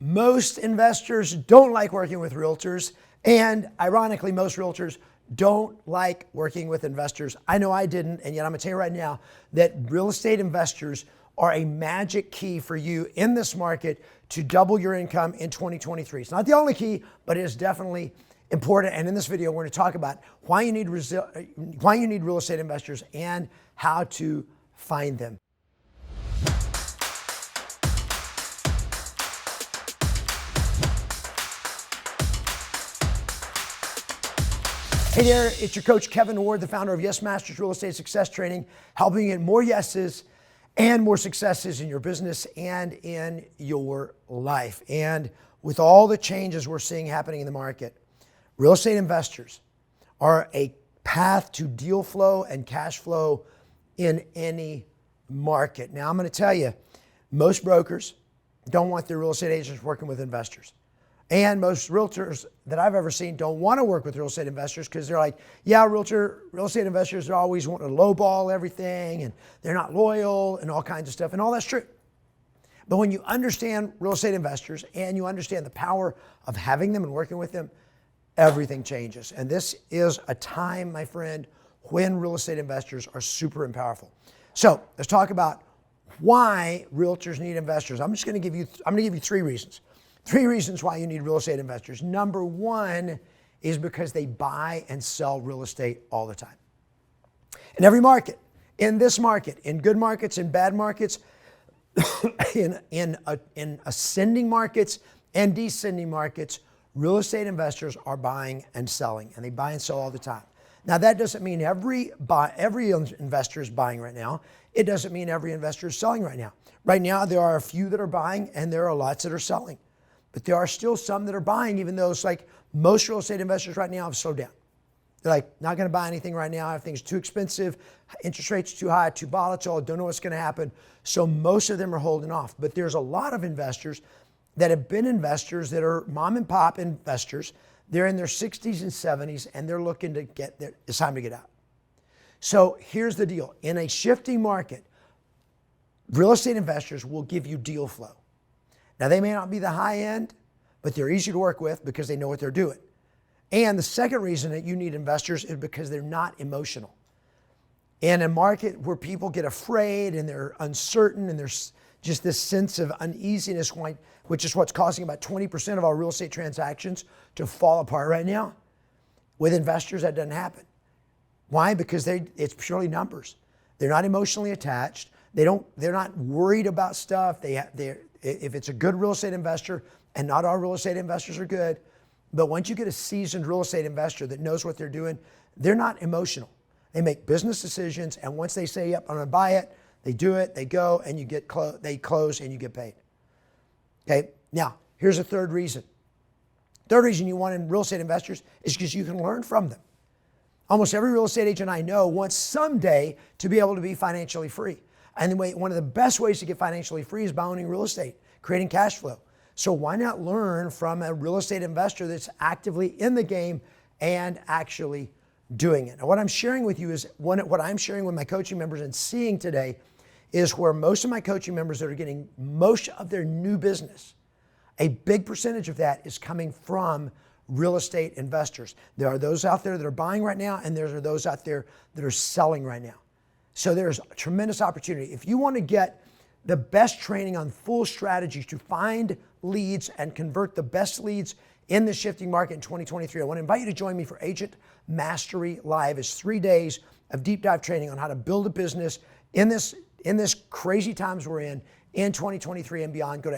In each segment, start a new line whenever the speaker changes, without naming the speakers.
Most investors don't like working with realtors, and ironically, most realtors don't like working with investors. I know I didn't, and yet I'm gonna tell you right now that real estate investors are a magic key for you in this market to double your income in 2023. It's not the only key, but it is definitely important. And in this video, we're gonna talk about why you need real estate investors and how to find them. Hey there, it's your coach, Kevin Ward, the founder of Yes Masters Real Estate Success Training, helping you get more yeses and more successes in your business and in your life. And with all the changes we're seeing happening in the market, real estate investors are a path to deal flow and cash flow in any market. Now, I'm going to tell you, most brokers don't want their real estate agents working with investors. And most realtors that I've ever seen don't want to work with real estate investors because they're like, yeah, real estate investors are always wanting to lowball everything and they're not loyal and all kinds of stuff. And all that's true. But when you understand real estate investors and you understand the power of having them and working with them, everything changes. And this is a time, my friend, when real estate investors are super and powerful. So let's talk about why realtors need investors. I'm going to give you three reasons. Three reasons why you need real estate investors. Number one is because they buy and sell real estate all the time. In every market, in this market, in good markets, in bad markets, in ascending markets and descending markets, real estate investors are buying and selling, and they buy and sell all the time. Now, that doesn't mean every investor is buying right now. It doesn't mean every investor is selling right now. Right now, there are a few that are buying and there are lots that are selling. But there are still some that are buying, even though it's like most real estate investors right now have slowed down. They're like, not going to buy anything right now. Everything's too expensive. Interest rates too high, too volatile. Don't know what's going to happen. So most of them are holding off. But there's a lot of investors that have been investors that are mom and pop investors. They're in their 60s and 70s, and they're looking to it's time to get out. So here's the deal. In a shifting market, real estate investors will give you deal flow. Now, they may not be the high end, but they're easy to work with because they know what they're doing. And the second reason that you need investors is because they're not emotional. In a market where people get afraid and they're uncertain and there's just this sense of uneasiness, which is what's causing about 20% of our real estate transactions to fall apart right now, with investors, that doesn't happen. Why? Because it's purely numbers. They're not emotionally attached. They're not worried about stuff. If it's a good real estate investor, and not all real estate investors are good, but once you get a seasoned real estate investor that knows what they're doing, they're not emotional. They make business decisions, and once they say, yep, I'm going to buy it, they do it, they go, and they close, and you get paid. Okay, now, here's a third reason. Third reason you want in real estate investors is because you can learn from them. Almost every real estate agent I know wants someday to be able to be financially free. And one of the best ways to get financially free is by owning real estate, creating cash flow. So why not learn from a real estate investor that's actively in the game and actually doing it? Now, what I'm sharing with you is what I'm sharing with my coaching members and seeing today is where most of my coaching members that are getting most of their new business, a big percentage of that is coming from real estate investors. There are those out there that are buying right now, and there are those out there that are selling right now. So there's a tremendous opportunity. If you want to get the best training on full strategies to find leads and convert the best leads in the shifting market in 2023, I want to invite you to join me for Agent Mastery Live. It's 3 days of deep dive training on how to build a business in this crazy times we're in 2023 and beyond. Go to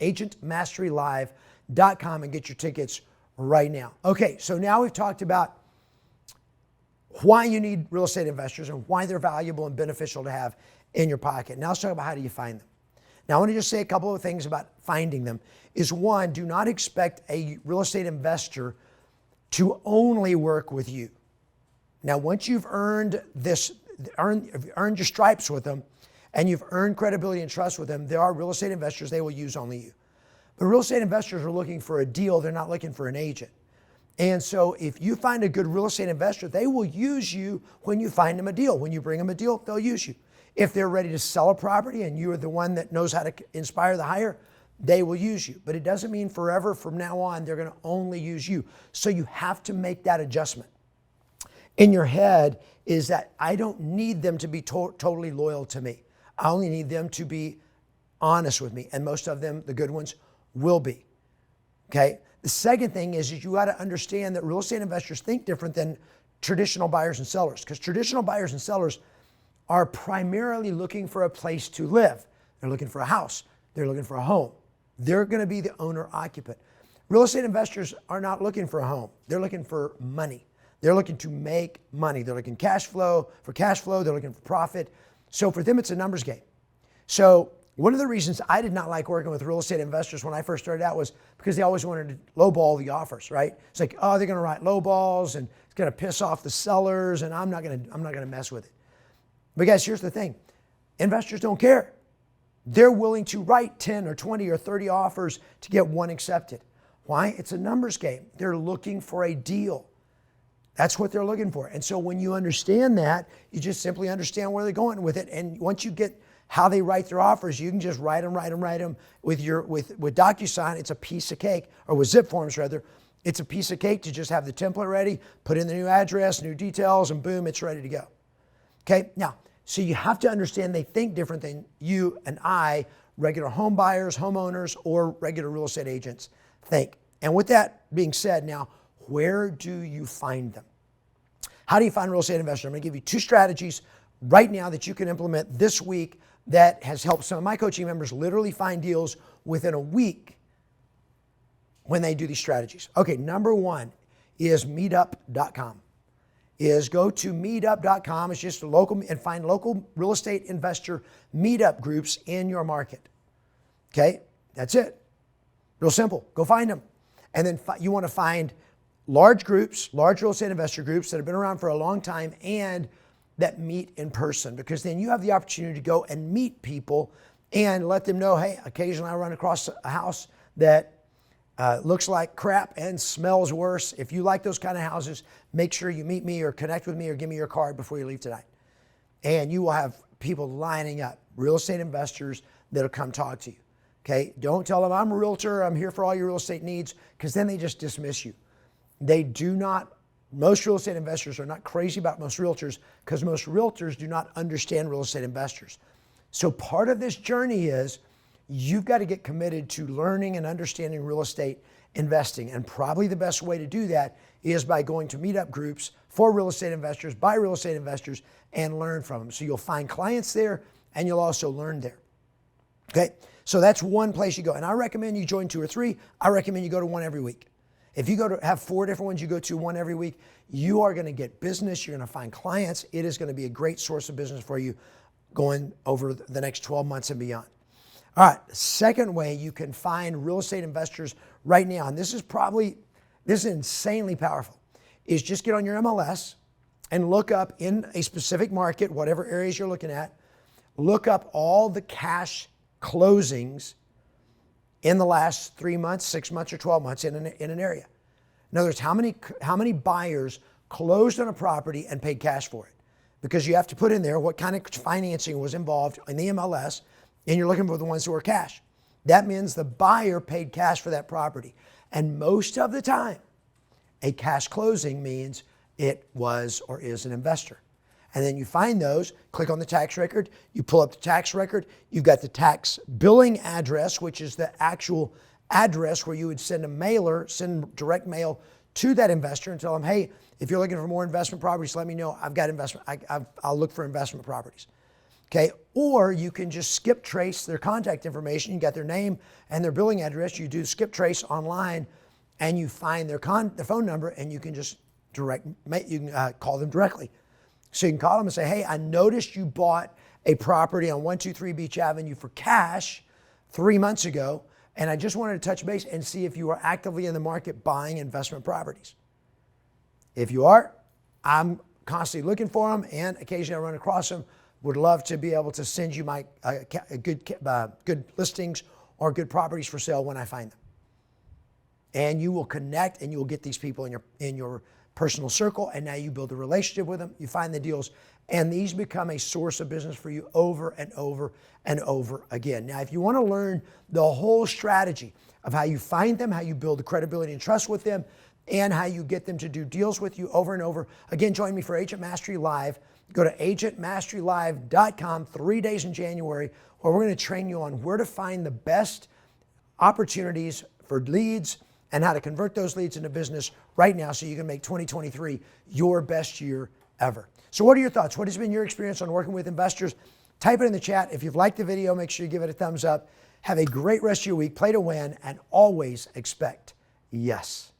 agentmasterylive.com and get your tickets right now. Okay, so now we've talked about why you need real estate investors and why they're valuable and beneficial to have in your pocket. Now let's talk about how do you find them. Now I want to just say a couple of things about finding them. Is one, do not expect a real estate investor to only work with you. Now once you've earned your stripes with them and you've earned credibility and trust with them, there are real estate investors, they will use only you. But real estate investors are looking for a deal, they're not looking for an agent. And so if you find a good real estate investor, they will use you when you find them a deal. When you bring them a deal, they'll use you. If they're ready to sell a property and you are the one that knows how to inspire the they will use you. But it doesn't mean forever from now on they're going to only use you. So you have to make that adjustment. In your head is that I don't need them to be totally loyal to me. I only need them to be honest with me. And most of them, the good ones, will be. Okay? The second thing is you got to understand that real estate investors think different than traditional buyers and sellers, because traditional buyers and sellers are primarily looking for a place to live. They're looking for a house. They're looking for a home. They're going to be the owner occupant. Real estate investors are not looking for a home. They're looking for money. They're looking to make money. They're looking cash flow. They're looking for profit. So for them, it's a numbers game. So one of the reasons I did not like working with real estate investors when I first started out was because they always wanted to lowball the offers, right? It's like, oh, they're going to write lowballs and it's going to piss off the sellers, and I'm not going to mess with it. But guys, here's the thing. Investors don't care. They're willing to write 10 or 20 or 30 offers to get one accepted. Why? It's a numbers game. They're looking for a deal. That's what they're looking for. And so when you understand that, you just simply understand where they're going with it. And once you get how they write their offers, you can just write them with DocuSign. It's a piece of cake, or with Zip Forms rather. It's a piece of cake to just have the template ready, put in the new address, new details, and boom, it's ready to go. Okay, now, so you have to understand they think different than you and I, regular home buyers, homeowners, or regular real estate agents think. And with that being said, now, where do you find them? How do you find real estate investors? I'm going to give you 2 strategies right now that you can implement this week that has helped some of my coaching members literally find deals within a week when they do these strategies. Okay, number 1 is meetup.com. Go to meetup.com. It's just a local, and find local real estate investor meetup groups in your market. Okay, that's it. Real simple. Go find them. And then you want to find large groups, large real estate investor groups that have been around for a long time and that meet in person, because then you have the opportunity to go and meet people and let them know, hey, occasionally I run across a house that looks like crap and smells worse. If you like those kind of houses, make sure you meet me or connect with me or give me your card before you leave tonight. And you will have people lining up, real estate investors that'll come talk to you. Okay, don't tell them I'm a realtor, I'm here for all your real estate needs, because then they just dismiss you. They do not, most real estate investors are not crazy about most realtors, because most realtors do not understand real estate investors. So part of this journey is you've got to get committed to learning and understanding real estate investing. And probably the best way to do that is by going to meetup groups for real estate investors, by real estate investors, and learn from them. So you'll find clients there and you'll also learn there. Okay, so that's one place you go. And I recommend you join 2 or 3. I recommend you go to one every week. If you go to have 4 different ones, you go to one every week, you are going to get business. You're going to find clients. It is going to be a great source of business for you going over the next 12 months and beyond. All right, second way you can find real estate investors right now, and this is insanely powerful, is just get on your MLS and look up in a specific market, whatever areas you're looking at, look up all the cash closings in the last 3 months, 6 months, or 12 months in an area. In other words, how many buyers closed on a property and paid cash for it? Because you have to put in there what kind of financing was involved in the MLS, and you're looking for the ones who are cash. That means the buyer paid cash for that property. And most of the time, a cash closing means it was or is an investor. And then you find those, click on the tax record, you pull up the tax record, you've got the tax billing address, which is the actual address where you would send a mailer, send direct mail to that investor and tell them, hey, if you're looking for more investment properties, let me know. I've got investment, I'll look for investment properties. Okay, or you can just skip trace their contact information. You got their name and their billing address. You do skip trace online and you find their phone number, and you can just call them directly. So you can call them and say, hey, I noticed you bought a property on 123 Beach Avenue for cash 3 months ago, and I just wanted to touch base and see if you are actively in the market buying investment properties. If you are, I'm constantly looking for them, and occasionally I run across them. Would love to be able to send you my good listings or good properties for sale when I find them. And you will connect, and you will get these people in your personal circle, and now you build a relationship with them, you find the deals, and these become a source of business for you over and over and over again. Now, if you want to learn the whole strategy of how you find them, how you build the credibility and trust with them, and how you get them to do deals with you over and over, again, join me for Agent Mastery Live. Go to agentmasterylive.com 3 days in January, where we're going to train you on where to find the best opportunities for leads and how to convert those leads into business right now so you can make 2023 your best year ever. So what are your thoughts? What has been your experience on working with investors? Type it in the chat. If you've liked the video, make sure you give it a thumbs up. Have a great rest of your week. Play to win and always expect yes.